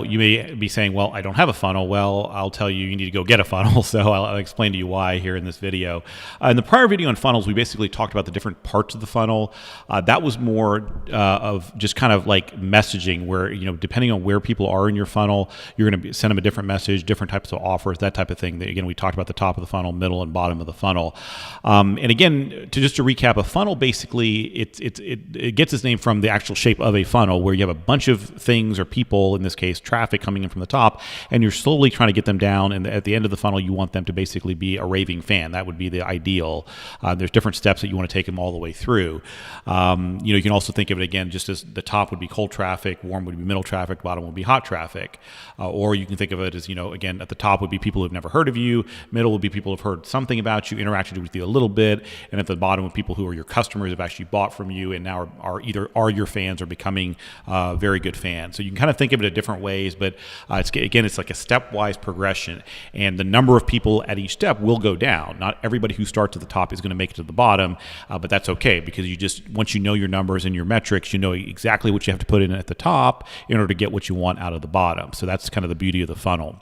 you may be saying, well, I don't have a funnel. Well, I'll tell you, you need to go get a funnel. So I'll explain to you why here in this video. In the prior video on funnels, we basically talked about the different parts of the funnel. That was more of just kind of like messaging where, depending on where people are in your funnel, you're going to send them a different message, different types of offers, that type of thing. Again, we talked about the top of the funnel, middle and bottom of the funnel. And again, just to recap, a funnel basically, it gets its name from the actual shape of a funnel where you have a bunch of things or people, in this case, traffic coming in from the top, and you're slowly trying to get them down. And at the end of the funnel, you want them to basically be a raving fan. That would be the ideal. There's different steps that you want to take them all the way through. You can also think of it again, just as the top would be cold traffic, warm would be middle traffic, bottom would be hot traffic. Or you can think of it as, again, at the top would be people who've never heard of you, middle would be people who've heard something about you, interacted with you a little bit, and at the bottom would be people who are your customers, have actually bought from you, and now are either your fans or becoming very good fans. So you can kind of think of it in different ways, but it's like a stepwise progression, and the number of people at each step will go down. Not everybody who starts at the top is going to make it to the bottom, but that's okay, because once you know your numbers and your metrics, you know exactly what you have to put in at the top in order to get what you want out of the bottom. So that's kind of the beauty of the funnel.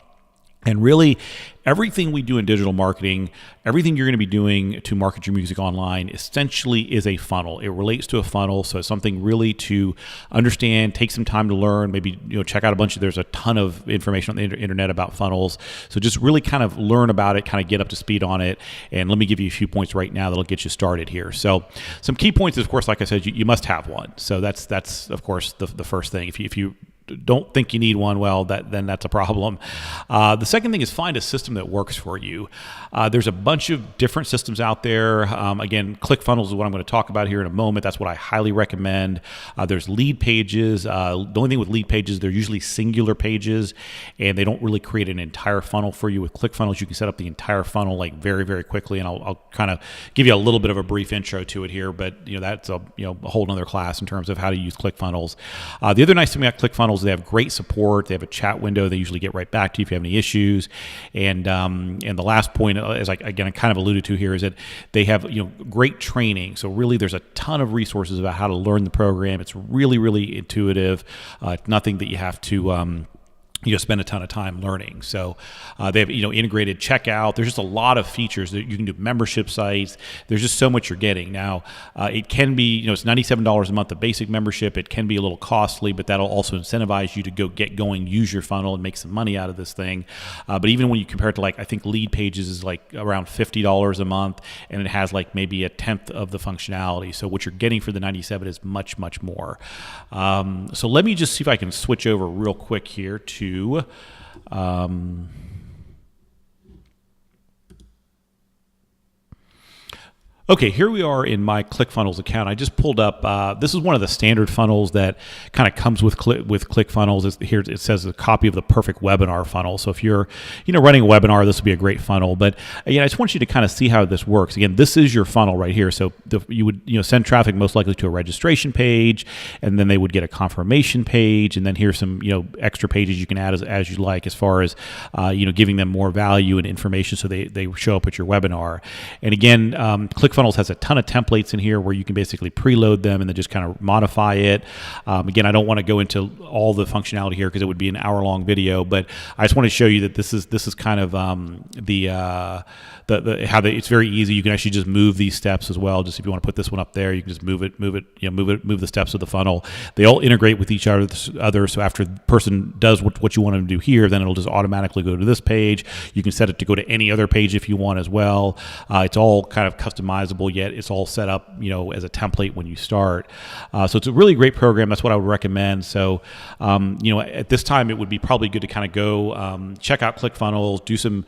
And really, everything we do in digital marketing, everything you're going to be doing to market your music online, essentially is a funnel. It relates to a funnel, so it's something really to understand, take some time to learn, maybe check out there's a ton of information on the internet about funnels. So just really kind of learn about it, kind of get up to speed on it. And let me give you a few points right now that'll get you started here. So some key points is, of course, like I said, you must have one. So that's of course, the first thing. If you don't think you need one, well, then that's a problem. The second thing is find a system that works for you. There's a bunch of different systems out there. Again, ClickFunnels is what I'm going to talk about here in a moment. That's what I highly recommend. There's lead pages. The only thing with lead pages, they're usually singular pages, and they don't really create an entire funnel for you. With ClickFunnels, you can set up the entire funnel like very, very quickly, and I'll kind of give you a little bit of a brief intro to it here, but that's a whole nother class in terms of how to use ClickFunnels. The other nice thing about ClickFunnels, they have great support. They have a chat window. They usually get right back to you if you have any issues. And the last point, as I kind of alluded to here, is that they have great training. So really, there's a ton of resources about how to learn the program. It's really, really intuitive. Nothing that you have to spend a ton of time learning. So they have integrated checkout. There's just a lot of features that you can do. Membership sites. There's just so much you're getting. Now it can be it's $97 a month, the basic membership. It can be a little costly, but that'll also incentivize you to go get going, use your funnel, and make some money out of this thing. But even when you compare it to I think Lead Pages is like around $50 a month, and it has like maybe a tenth of the functionality. So what you're getting for the 97 is much, much more. So let me just see if I can switch over real quick here to okay, here we are in my ClickFunnels account. I just pulled up, this is one of the standard funnels that kind of comes with ClickFunnels. Here it says a copy of the perfect webinar funnel. So if you're running a webinar, this would be a great funnel. But again, I just want you to kind of see how this works. Again, this is your funnel right here. So you would send traffic most likely to a registration page, and then they would get a confirmation page, and then here's some extra pages you can add as you like, as far as giving them more value and information so they show up at your webinar. And again, ClickFunnels has a ton of templates in here where you can basically preload them and then just kind of modify it. Again, I don't want to go into all the functionality here because it would be an hour-long video, but I just want to show you that this is kind of it's very easy. You can actually just move these steps as well. Just if you want to put this one up there, you can just move the steps of the funnel. They all integrate with each other. So after the person does what you want them to do here, then it'll just automatically go to this page. You can set it to go to any other page if you want as well. It's all kind of customizable, yet it's all set up, as a template when you start. So it's a really great program. That's what I would recommend. So, at this time, it would be probably good to kind of go check out ClickFunnels, do some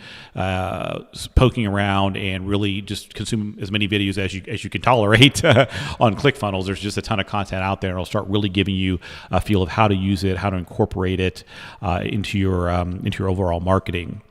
poking around, and really just consume as many videos as you can tolerate on ClickFunnels. There's just a ton of content out there, and it'll start really giving you a feel of how to use it, how to incorporate it into your overall marketing.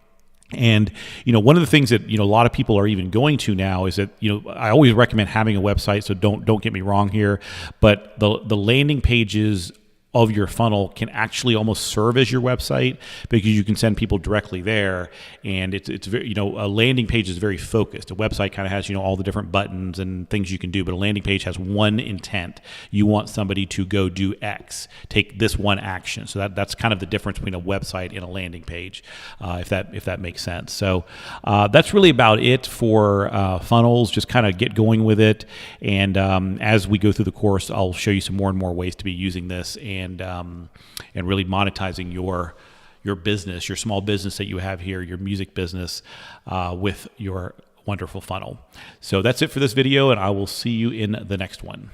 And, one of the things that, a lot of people are even going to now is that, I always recommend having a website. So don't get me wrong here, but the landing pages of your funnel can actually almost serve as your website, because you can send people directly there. And it's very, a landing page is very focused. A website kind of has, all the different buttons and things you can do, but a landing page has one intent. You want somebody to go do X, take this one action. So that's kind of the difference between a website and a landing page, if that makes sense. So that's really about it for funnels. Just kind of get going with it. And as we go through the course, I'll show you some more and more ways to be using this and really monetizing your business, your small business that you have here, your music business, with your wonderful funnel. So that's it for this video, and I will see you in the next one.